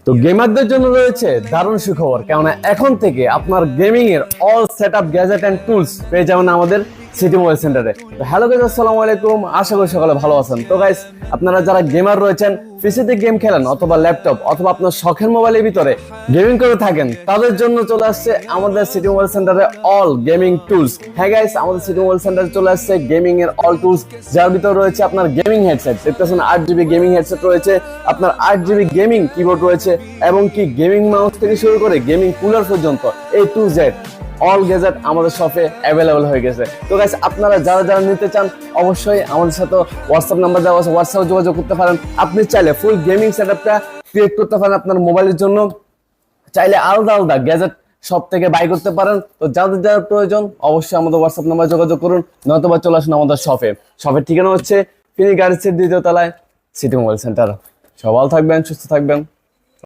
তো গেমারদের জন্য রয়েছে দারুণ সুখবর, কেননা এখন থেকে আপনার গেমিং এর all setup gadget and tools পেয়ে যাবেন আমাদের সিটি মোবাইল সেন্টারে। তো হ্যালো গাইস, আসসালামু আলাইকুম, আশা করি সকালে ভালো আছেন। তো গাইস, আপনারা যারা গেমার রয়েছেন, পিসিতে গেম খেলেন অথবা ল্যাপটপ অথবা আপনার শখের মোবাইলের ভিতরে গেমিং করে থাকেন, তাদের জন্য চলে আসছে আমাদের সিটি মোবাইল সেন্টারে অল গেমিং টুলস। হ্যাঁ গাইস, আমাদের সিটি মোবাইল সেন্টারে চলে আসছে গেমিং এর অল টুলস, যার ভিতরে রয়েছে আপনার গেমিং হেডসেট, দেখতেছেন 8GB গেমিং হেডসেট রয়েছে, আপনার 8GB গেমিং কিবোর্ড রয়েছে, এবং কি গেমিং মাউস থেকে শুরু করে গেমিং কুলার পর্যন্ত A to Z all gadget আমাদের শপে অ্যাভেলেবল হয়ে গেছে। তো গাইস, আপনারা যারা যারা নিতে চান অবশ্যই আমাদের সাথে হোয়াটসঅ্যাপ নাম্বার দেওয়া আছে, হোয়াটসঅ্যাপে যোগাযোগ করতে পারেন। আপনি চাইলে ফুল গেমিং সেটআপটা ক্রিয়েট করতে পারেন আপনার মোবাইলের জন্য, চাইলে আলাদা আলাদা গ্যাজেট সব থেকে বাই করতে পারেন। তো যাদের যাদের প্রয়োজন অবশ্যই আমাদের হোয়াটসঅ্যাপ নাম্বার যোগাযোগ করুন, নয়তো চলে আসুন আমাদের শপে। শপের ঠিকানা হচ্ছে ফিনি গার্ডসের 2য় তলায় সিটি মোবাইল সেন্টার। সবাই ভালো থাকবেন, সুস্থ থাকবেন।